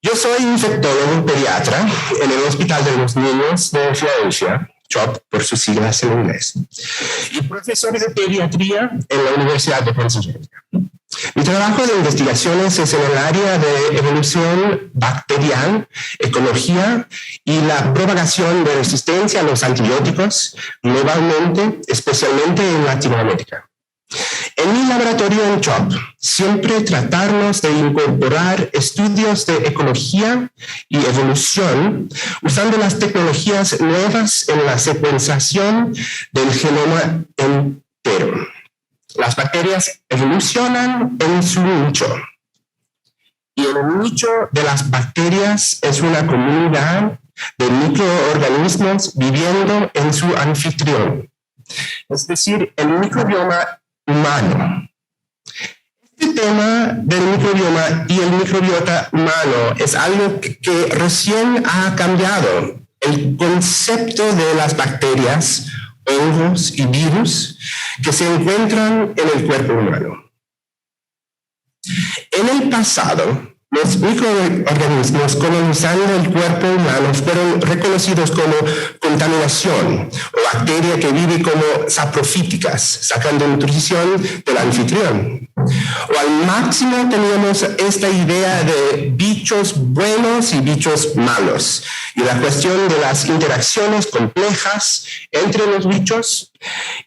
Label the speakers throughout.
Speaker 1: Yo soy infectólogo pediatra en el Hospital de los Niños de Filadelfia, CHOP por sus siglas en inglés, y profesor de pediatría en la Universidad de Pennsylvania. Mi trabajo de investigaciones es en el área de evolución bacterial, ecología y la propagación de resistencia a los antibióticos globalmente, especialmente en Latinoamérica. En mi laboratorio en CHOP, siempre tratarnos de incorporar estudios de ecología y evolución usando las tecnologías nuevas en la secuenciación del genoma entero. Las bacterias evolucionan en su nicho. Y el nicho de las bacterias es una comunidad de microorganismos viviendo en su anfitrión. Es decir, el microbioma humano. Este tema del microbioma y el microbiota humano es algo que recién ha cambiado. El concepto de las bacterias, hongos y virus que se encuentran en el cuerpo humano. En el pasado, los microorganismos colonizando el cuerpo humano fueron reconocidos como contaminación o bacteria que vive como saprofíticas, sacando nutrición del anfitrión. O al máximo teníamos esta idea de bichos buenos y bichos malos, y la cuestión de las interacciones complejas entre los bichos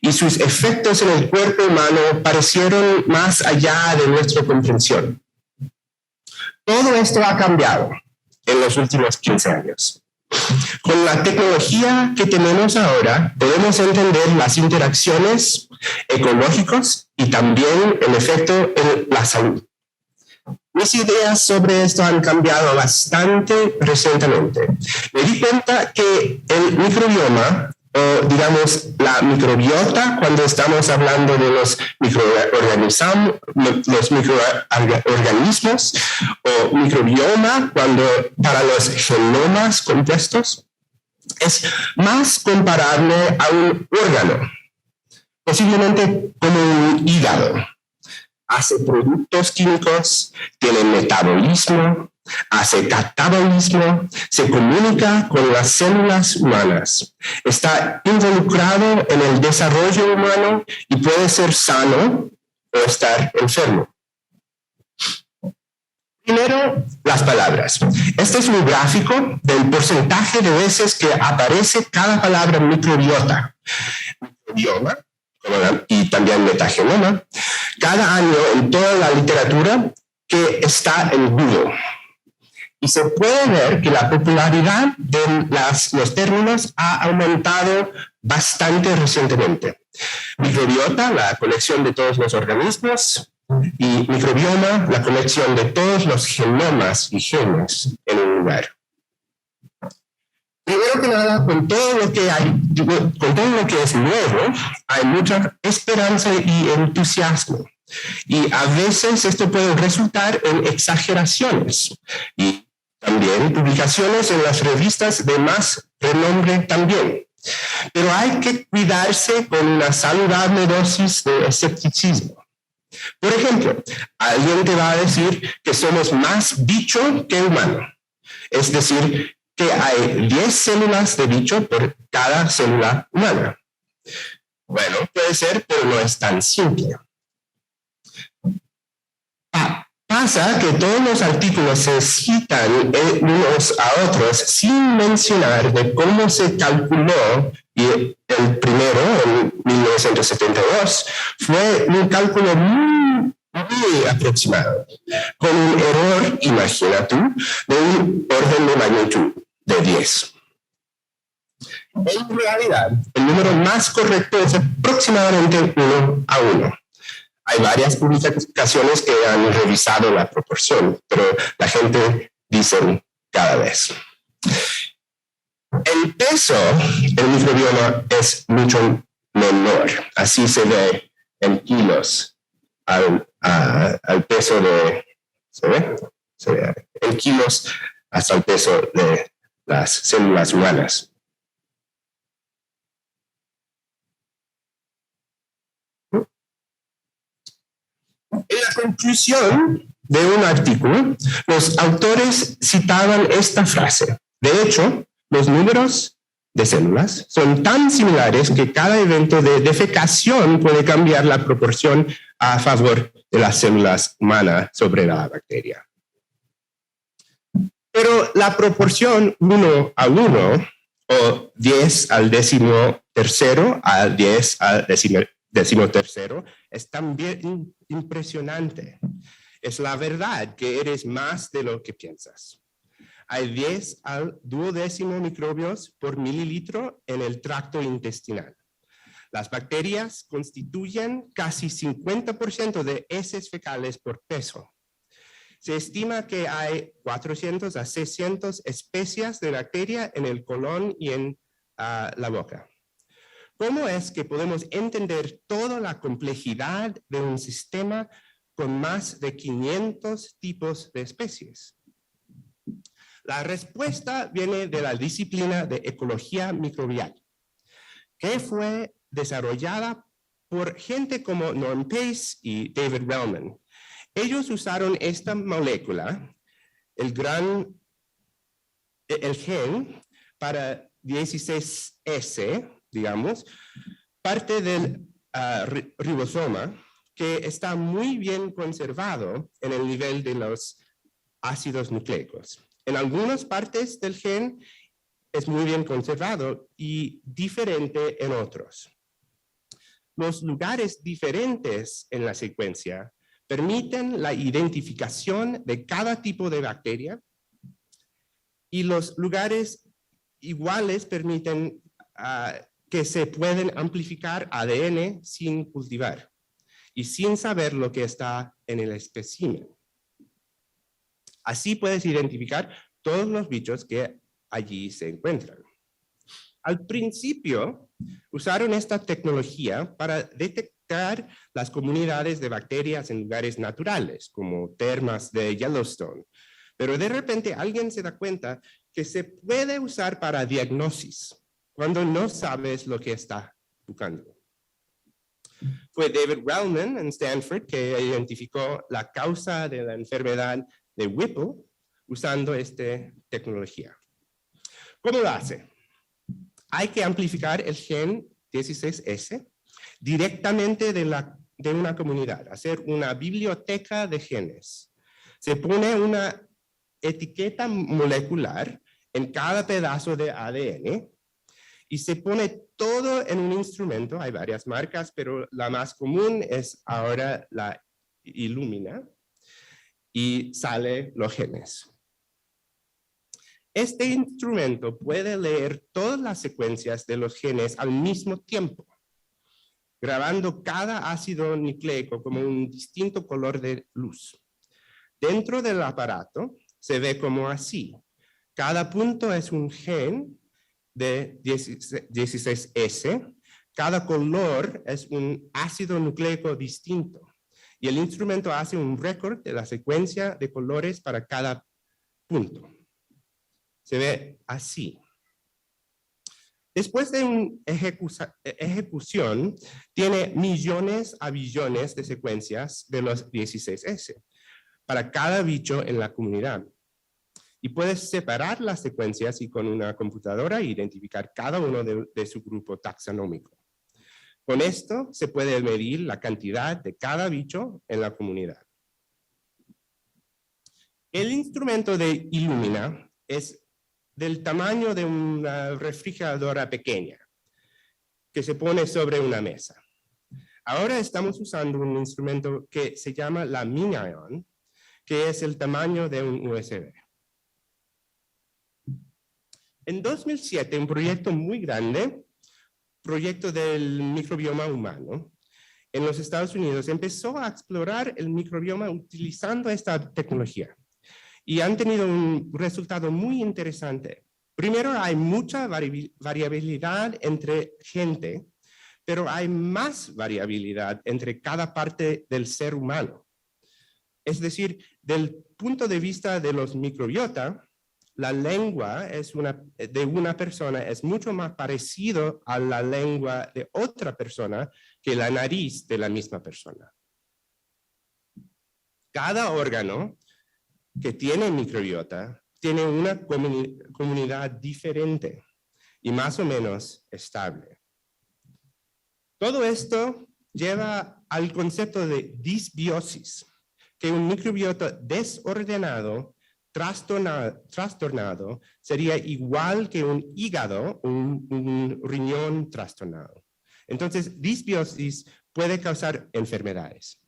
Speaker 1: y sus efectos en el cuerpo humano parecieron más allá de nuestra comprensión. Todo esto ha cambiado en los últimos 15 años. Con la tecnología que tenemos ahora, podemos entender las interacciones ecológicas y también el efecto en la salud. Mis ideas sobre esto han cambiado bastante recientemente. Me di cuenta que el microbioma, o digamos la microbiota, cuando estamos hablando de los microorganismos, o microbioma para los genomas compuestos, es más comparable a un órgano, posiblemente como un hígado. Hace productos químicos, tiene metabolismo, hace catabolismo, se comunica con las células humanas, está involucrado en el desarrollo humano y puede ser sano o estar enfermo. Primero, las palabras. Este es un gráfico del porcentaje de veces que aparece cada palabra microbiota. Microbioma, y también metagenoma, cada año en toda la literatura que está en Google. Y se puede ver que la popularidad de los términos ha aumentado bastante recientemente. Microbiota, la colección de todos los organismos, y microbioma, la colección de todos los genomas y genes en un lugar. Primero que nada, con todo lo que es nuevo, hay mucha esperanza y entusiasmo. Y a veces esto puede resultar en exageraciones y también publicaciones en las revistas de más renombre también. Pero hay que cuidarse con una saludable dosis de escepticismo. Por ejemplo, alguien te va a decir que somos más bicho que humano. Es decir, que hay 10 células de bicho por cada célula humana. Bueno, puede ser, pero no es tan simple. Pasa que todos los artículos se citan unos a otros sin mencionar de cómo se calculó, y el primero, en 1972, fue un cálculo muy aproximado, con un error, imagina tú, de un orden de magnitud de 10. En realidad, el número más correcto es aproximadamente 1 a 1. Hay varias publicaciones que han revisado la proporción, pero la gente dice cada vez. El peso del microbioma es mucho menor. Así se ve en kilos al peso de... ¿Se ve? Se ve en kilos hasta el peso de las células humanas. En la conclusión, de un artículo, los autores citaban esta frase. De hecho, los números de células son tan similares que cada evento de defecación puede cambiar la proporción a favor de las células humanas sobre la bacteria. Pero la proporción 1 a 1 o 10 al 13º a 10 al 13º es también impresionante. Es la verdad que eres más de lo que piensas. Hay 10 al 12º microbios por mililitro en el tracto intestinal. Las bacterias constituyen casi 50% de heces fecales por peso. Se estima que hay 400 a 600 especies de bacteria en el colon y en la boca. ¿Cómo es que podemos entender toda la complejidad de un sistema con más de 500 tipos de especies? La respuesta viene de la disciplina de ecología microbial, que fue desarrollada por gente como Norm Pace y David Relman. Ellos usaron esta molécula, el gen para 16S, digamos, parte del ribosoma, que está muy bien conservado en el nivel de los ácidos nucleicos. En algunas partes del gen es muy bien conservado y diferente en otros. Los lugares diferentes en la secuencia permiten la identificación de cada tipo de bacteria y los lugares iguales permiten que se pueden amplificar ADN sin cultivar y sin saber lo que está en el espécimen. Así puedes identificar todos los bichos que allí se encuentran. Al principio, usaron esta tecnología para detectar las comunidades de bacterias en lugares naturales, como termas de Yellowstone. Pero de repente alguien se da cuenta que se puede usar para diagnosis, cuando no sabes lo que está buscando. Fue David Relman en Stanford que identificó la causa de la enfermedad de Whipple usando esta tecnología. ¿Cómo lo hace? Hay que amplificar el gen 16S directamente de una comunidad, hacer una biblioteca de genes. Se pone una etiqueta molecular en cada pedazo de ADN y se pone todo en un instrumento. Hay varias marcas, pero la más común es ahora la Illumina, y salen los genes. Este instrumento puede leer todas las secuencias de los genes al mismo tiempo, grabando cada ácido nucleico como un distinto color de luz. Dentro del aparato se ve como así. Cada punto es un gen de 16S. Cada color es un ácido nucleico distinto. Y el instrumento hace un récord de la secuencia de colores para cada punto. Se ve así. Después de una ejecución, tiene millones a billones de secuencias de los 16S para cada bicho en la comunidad. Y puedes separar las secuencias y con una computadora identificar cada uno de su grupo taxonómico. Con esto se puede medir la cantidad de cada bicho en la comunidad. El instrumento de Illumina es del tamaño de una refrigeradora pequeña que se pone sobre una mesa. Ahora estamos usando un instrumento que se llama la MinION, que es el tamaño de un USB. En 2007, un proyecto muy grande, proyecto del microbioma humano, en los Estados Unidos empezó a explorar el microbioma utilizando esta tecnología. Y han tenido un resultado muy interesante. Primero, hay mucha variabilidad entre gente, pero hay más variabilidad entre cada parte del ser humano. Es decir, del punto de vista de los microbiota, la lengua de una persona es mucho más parecido a la lengua de otra persona que la nariz de la misma persona. Cada órgano que tiene microbiota tiene una comunidad diferente y más o menos estable. Todo esto lleva al concepto de disbiosis, que un microbiota desordenado, trastornado, sería igual que un hígado, un riñón trastornado. Entonces, disbiosis puede causar enfermedades.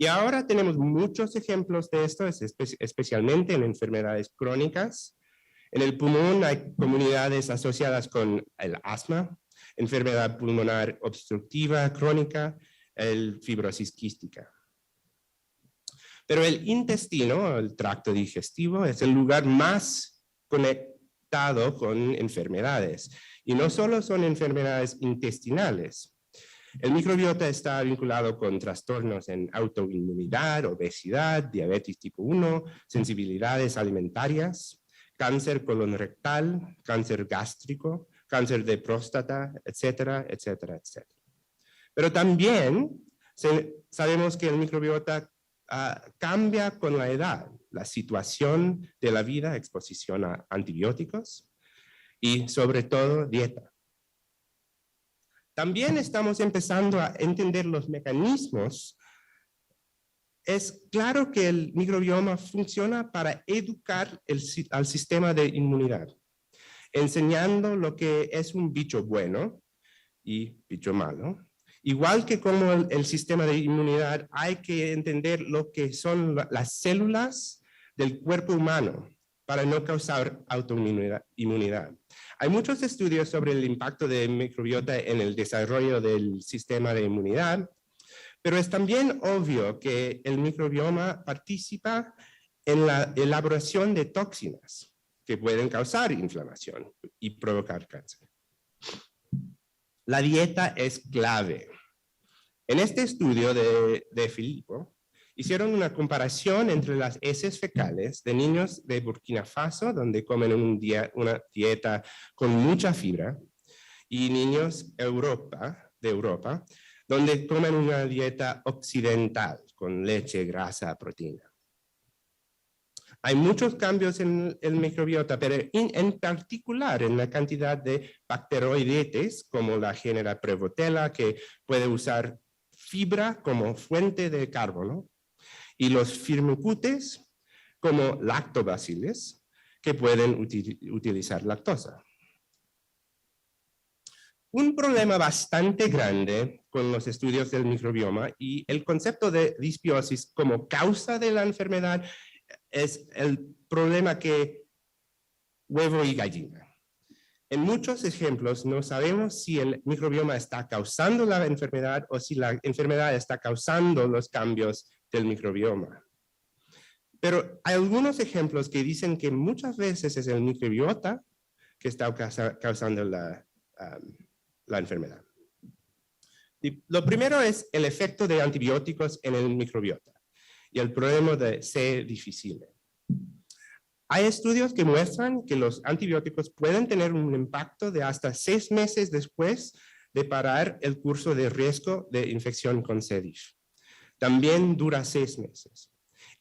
Speaker 1: Y ahora tenemos muchos ejemplos de esto, especialmente en enfermedades crónicas. En el pulmón hay comunidades asociadas con el asma, enfermedad pulmonar obstructiva crónica, el fibrosis quística. Pero el intestino, el tracto digestivo, es el lugar más conectado con enfermedades. Y no solo son enfermedades intestinales. El microbiota está vinculado con trastornos en autoinmunidad, obesidad, diabetes tipo 1, sensibilidades alimentarias, cáncer colorectal, cáncer gástrico, cáncer de próstata, etcétera, etcétera, etcétera. Pero también sabemos que el microbiota cambia con la edad, la situación de la vida, exposición a antibióticos y sobre todo dieta. También estamos empezando a entender los mecanismos. Es claro que el microbioma funciona para educar al sistema de inmunidad, enseñando lo que es un bicho bueno y bicho malo. Igual que como el sistema de inmunidad, hay que entender lo que son las células del cuerpo humano para no causar autoinmunidad. Hay muchos estudios sobre el impacto de microbiota en el desarrollo del sistema de inmunidad, pero es también obvio que el microbioma participa en la elaboración de toxinas que pueden causar inflamación y provocar cáncer. La dieta es clave. En este estudio de Filippo, hicieron una comparación entre las heces fecales de niños de Burkina Faso, donde comen una dieta con mucha fibra, y niños de Europa, donde comen una dieta occidental, con leche, grasa, proteína. Hay muchos cambios en el microbiota, pero en particular en la cantidad de bacteroidetes, como la genera Prevotella, que puede usar fibra como fuente de carbono, y los firmicutes como lactobacilos, que pueden utilizar lactosa. Un problema bastante grande con los estudios del microbioma y el concepto de disbiosis como causa de la enfermedad es el problema que huevo y gallina. En muchos ejemplos no sabemos si el microbioma está causando la enfermedad o si la enfermedad está causando los cambios del microbioma. Pero hay algunos ejemplos que dicen que muchas veces es el microbiota que está causando la enfermedad. Y lo primero es el efecto de antibióticos en el microbiota y el problema de C. difficile. Hay estudios que muestran que los antibióticos pueden tener un impacto de hasta 6 meses después de parar el curso de riesgo de infección con C. diff. También dura 6 meses.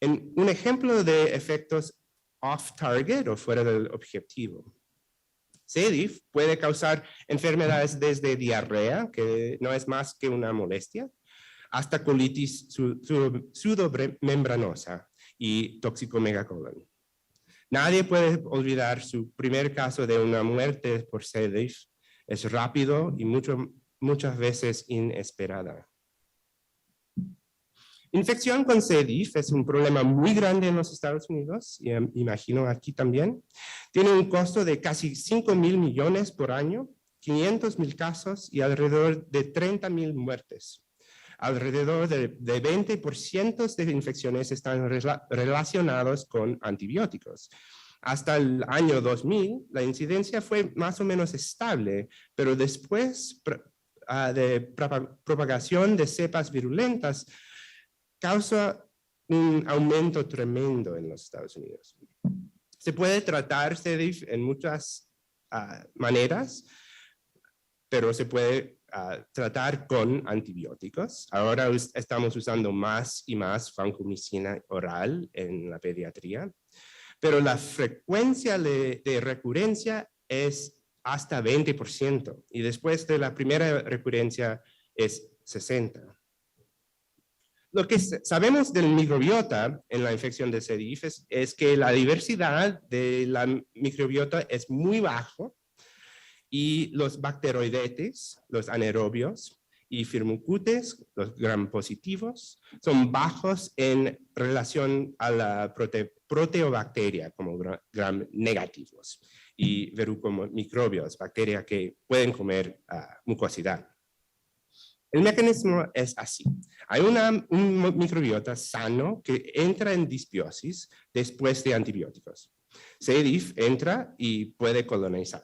Speaker 1: Un ejemplo de efectos off-target o fuera del objetivo. C. diff puede causar enfermedades desde diarrea, que no es más que una molestia, hasta colitis pseudomembranosa y toxicomegacolon. Nadie puede olvidar su primer caso de una muerte por C. diff. Es rápido y muchas veces inesperada. Infección con C. diff es un problema muy grande en los Estados Unidos, y imagino aquí también. Tiene un costo de casi 5,000 millones por año, 500,000 casos y alrededor de 30,000 muertes. Alrededor de 20% de infecciones están relacionados con antibióticos. Hasta el año 2000, la incidencia fue más o menos estable, pero después de propagación de cepas virulentas, causa un aumento tremendo en los Estados Unidos. Se puede tratar C. diff en muchas maneras, pero se puede tratar con antibióticos. Ahora estamos usando más y más vancomicina oral en la pediatría, pero la frecuencia de recurrencia es hasta 20% y después de la primera recurrencia es 60%. Lo que sabemos del microbiota en la infección de C. diff es que la diversidad de la microbiota es muy baja y los bacteroidetes, los anaerobios y firmicutes, los gram positivos, son bajos en relación a la proteobacteria como gram negativos y verrucomicrobios, bacterias que pueden comer mucosidad. El mecanismo es así. Hay un microbiota sano que entra en disbiosis después de antibióticos. C. diff entra y puede colonizar.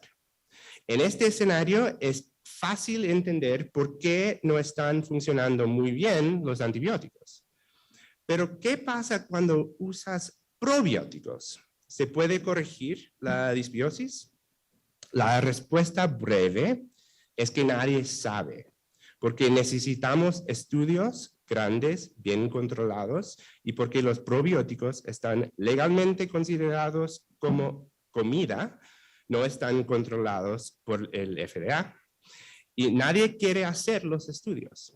Speaker 1: En este escenario es fácil entender por qué no están funcionando muy bien los antibióticos. Pero, ¿qué pasa cuando usas probióticos? ¿Se puede corregir la disbiosis? La respuesta breve es que nadie sabe, porque necesitamos estudios grandes, bien controlados, y porque los probióticos están legalmente considerados como comida, no están controlados por el FDA, y nadie quiere hacer los estudios.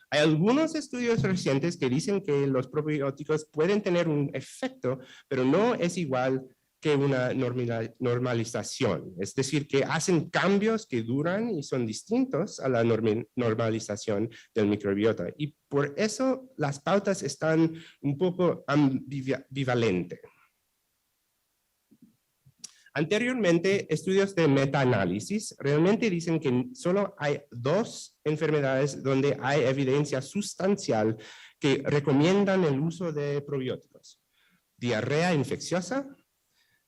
Speaker 1: Hay algunos estudios recientes que dicen que los probióticos pueden tener un efecto, pero no es igual que una normalización. Es decir, que hacen cambios que duran y son distintos a la normalización del microbiota. Y por eso las pautas están un poco ambivalentes. Anteriormente, estudios de metaanálisis realmente dicen que solo hay 2 enfermedades donde hay evidencia sustancial que recomiendan el uso de probióticos. Diarrea infecciosa,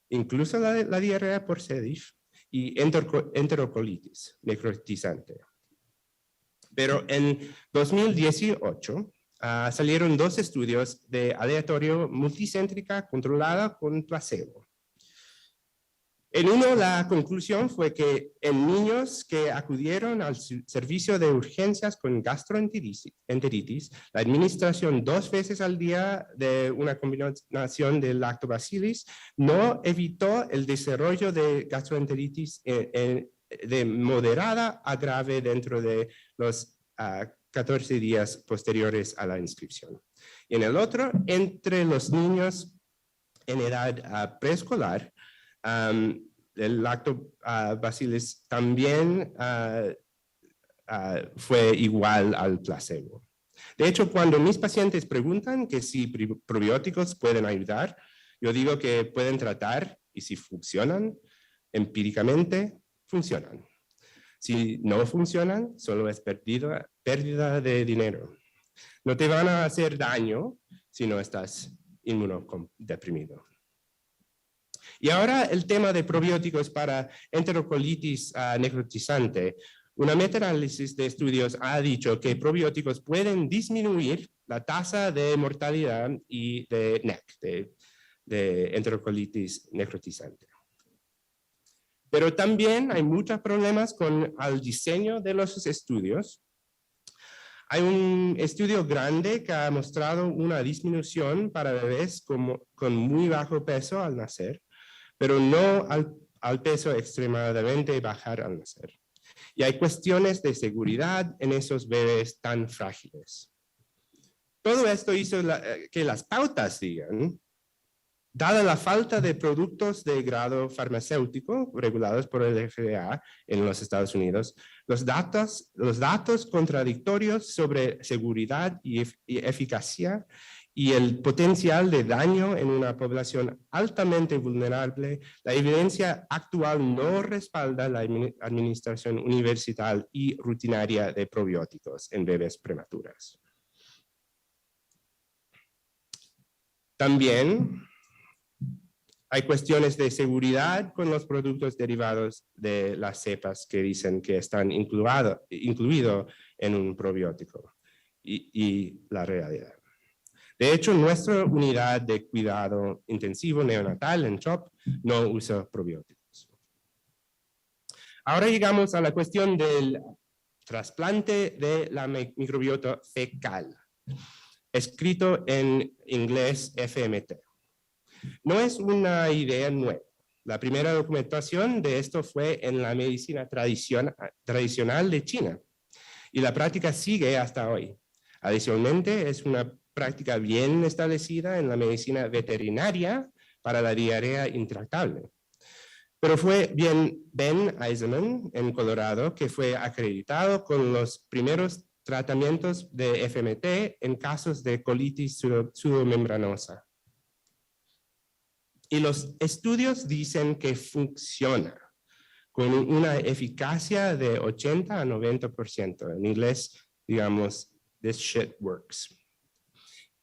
Speaker 1: incluso la diarrea por C. diff, y enterocolitis necrotizante. Pero en 2018 salieron 2 estudios de aleatorio multicéntrica controlada con placebo. En uno, la conclusión fue que en niños que acudieron al servicio de urgencias con gastroenteritis, la administración 2 veces al día de una combinación de lactobacillus no evitó el desarrollo de gastroenteritis de moderada a grave dentro de los 14 días posteriores a la inscripción. Y en el otro, entre los niños en edad preescolar, el lactobacillus también fue igual al placebo. De hecho, cuando mis pacientes preguntan que si probióticos pueden ayudar, yo digo que pueden tratar y si funcionan, empíricamente funcionan. Si no funcionan, solo es pérdida de dinero. No te van a hacer daño si no estás inmunodeprimido. Y ahora el tema de probióticos para enterocolitis necrotizante. Una metaanálisis de estudios ha dicho que probióticos pueden disminuir la tasa de mortalidad y de NEC, de enterocolitis necrotizante. Pero también hay muchos problemas con el diseño de los estudios. Hay un estudio grande que ha mostrado una disminución para bebés con muy bajo peso al nacer, pero no al peso extremadamente bajar al nacer. Y hay cuestiones de seguridad en esos bebés tan frágiles. Todo esto hizo que las pautas digan, dada la falta de productos de grado farmacéutico regulados por el FDA en los Estados Unidos, los datos contradictorios sobre seguridad y eficacia y el potencial de daño en una población altamente vulnerable, la evidencia actual no respalda la administración universal y rutinaria de probióticos en bebés prematuras. También hay cuestiones de seguridad con los productos derivados de las cepas que dicen que están incluidos en un probiótico y la realidad. De hecho, nuestra unidad de cuidado intensivo neonatal en CHOP no usa probióticos. Ahora llegamos a la cuestión del trasplante de la microbiota fecal, escrito en inglés FMT. No es una idea nueva. La primera documentación de esto fue en la medicina tradicional de China, y la práctica sigue hasta hoy. Adicionalmente, es una práctica bien establecida en la medicina veterinaria para la diarrea intractable. Pero fue Ben Eisenman en Colorado que fue acreditado con los primeros tratamientos de FMT en casos de colitis pseudomembranosa. Y los estudios dicen que funciona con una eficacia de 80 a 90%. En inglés, digamos, this shit works.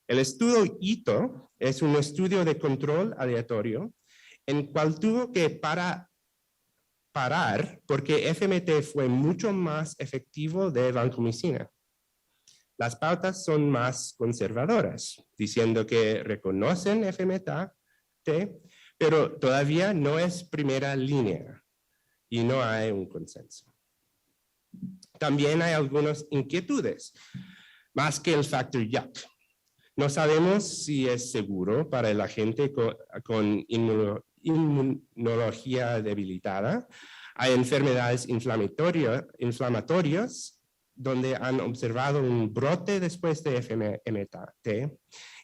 Speaker 1: El estudio ITO es un estudio de control aleatorio en cual tuvo que parar porque FMT fue mucho más efectivo de vancomicina. Las pautas son más conservadoras, diciendo que reconocen FMT, pero todavía no es primera línea y no hay un consenso. También hay algunas inquietudes, más que el factor yuck. No sabemos si es seguro para la gente con inmunología debilitada. Hay enfermedades inflamatorias donde han observado un brote después de FMT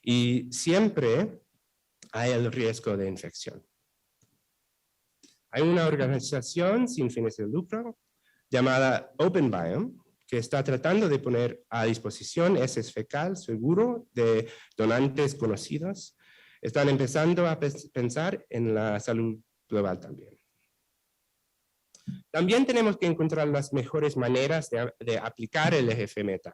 Speaker 1: y siempre hay el riesgo de infección. Hay una organización sin fines de lucro llamada OpenBiome que está tratando de poner a disposición heces fecal seguro de donantes conocidos. Están empezando a pensar en la salud global también. También tenemos que encontrar las mejores maneras de aplicar el FMT.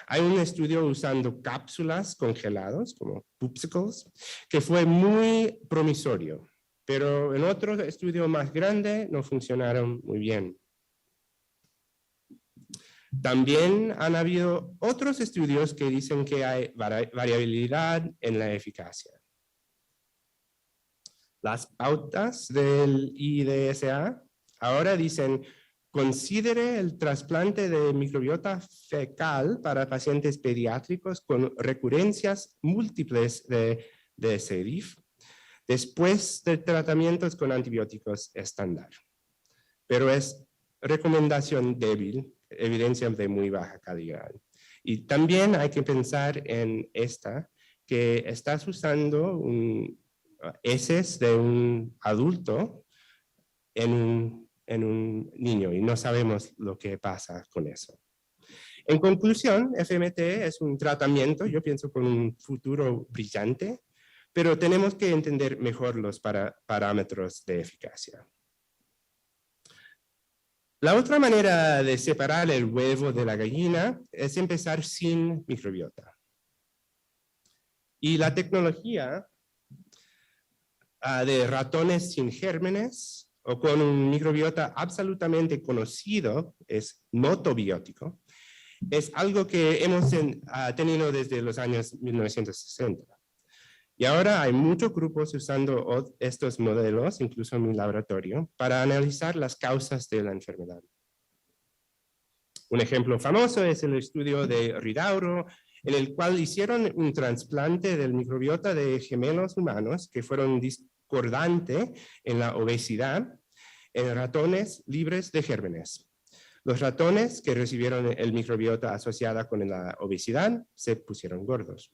Speaker 1: Hay un estudio usando cápsulas congeladas, como popsicles, que fue muy promisorio, pero en otro estudio más grande no funcionaron muy bien. También han habido otros estudios que dicen que hay variabilidad en la eficacia. Las pautas del IDSA ahora dicen: considere el trasplante de microbiota fecal para pacientes pediátricos con recurrencias múltiples de C. diff después de tratamientos con antibióticos estándar. Pero es recomendación débil, evidencia de muy baja calidad. Y también hay que pensar en esta, que estás usando heces de un adulto en un niño y no sabemos lo que pasa con eso. En conclusión, FMT es un tratamiento, yo pienso, con un futuro brillante, pero tenemos que entender mejor los parámetros de eficacia. La otra manera de separar el huevo de la gallina es empezar sin microbiota. Y la tecnología de ratones sin gérmenes o con un microbiota absolutamente conocido, es notobiótico, es algo que hemos tenido desde los años 1960. Y ahora hay muchos grupos usando estos modelos, incluso en mi laboratorio, para analizar las causas de la enfermedad. Un ejemplo famoso es el estudio de Ridauro, en el cual hicieron un trasplante del microbiota de gemelos humanos que fueron discordantes en la obesidad en ratones libres de gérmenes. Los ratones que recibieron el microbiota asociada con la obesidad se pusieron gordos.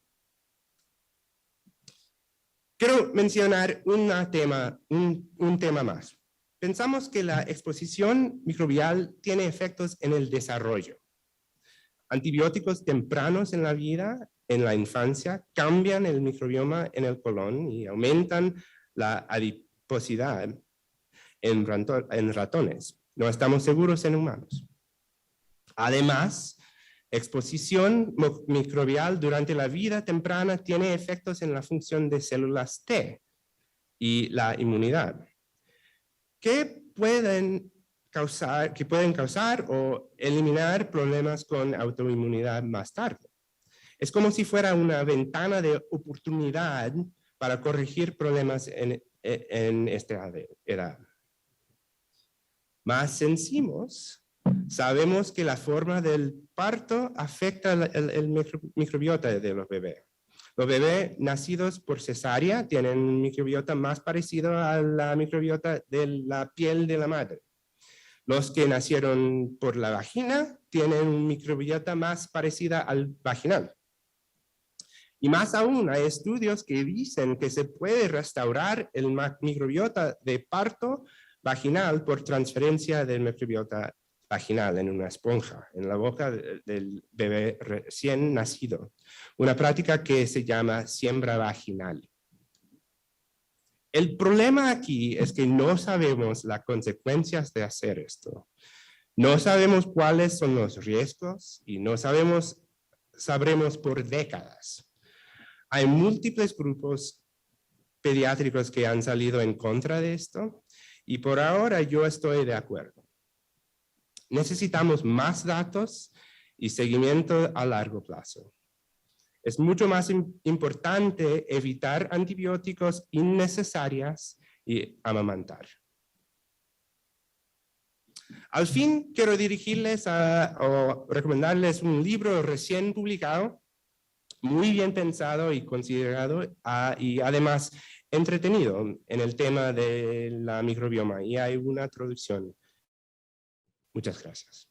Speaker 1: Quiero mencionar un tema más. Pensamos que la exposición microbial tiene efectos en el desarrollo. Antibióticos tempranos en la vida, en la infancia, cambian el microbioma en el colon y aumentan la adiposidad en ratones. No estamos seguros en humanos. Además, exposición microbial durante la vida temprana tiene efectos en la función de células T y la inmunidad, que pueden causar o eliminar problemas con autoinmunidad más tarde. Es como si fuera una ventana de oportunidad para corregir problemas en esta edad.
Speaker 2: Más sencillos, sabemos que la forma del parto afecta el microbiota de los bebés. Los bebés nacidos por cesárea tienen un microbiota más parecido a la microbiota de la piel de la madre. Los que nacieron por la vagina tienen un microbiota más parecida al vaginal. Y más aún, hay estudios que dicen que se puede restaurar el microbiota de parto vaginal por transferencia del microbiota vaginal en una esponja, en la boca del bebé recién nacido. Una práctica que se llama siembra vaginal. El problema aquí es que no sabemos las consecuencias de hacer esto. No sabemos cuáles son los riesgos y no sabremos por décadas. Hay múltiples grupos pediátricos que han salido en contra de esto y por ahora yo estoy de acuerdo. Necesitamos más datos y seguimiento a largo plazo. Es mucho más importante evitar antibióticos innecesarios y amamantar. Al fin, quiero dirigirles o recomendarles un libro recién publicado, muy bien pensado y considerado y además entretenido en el tema de la microbioma. Y hay una traducción. Muchas gracias.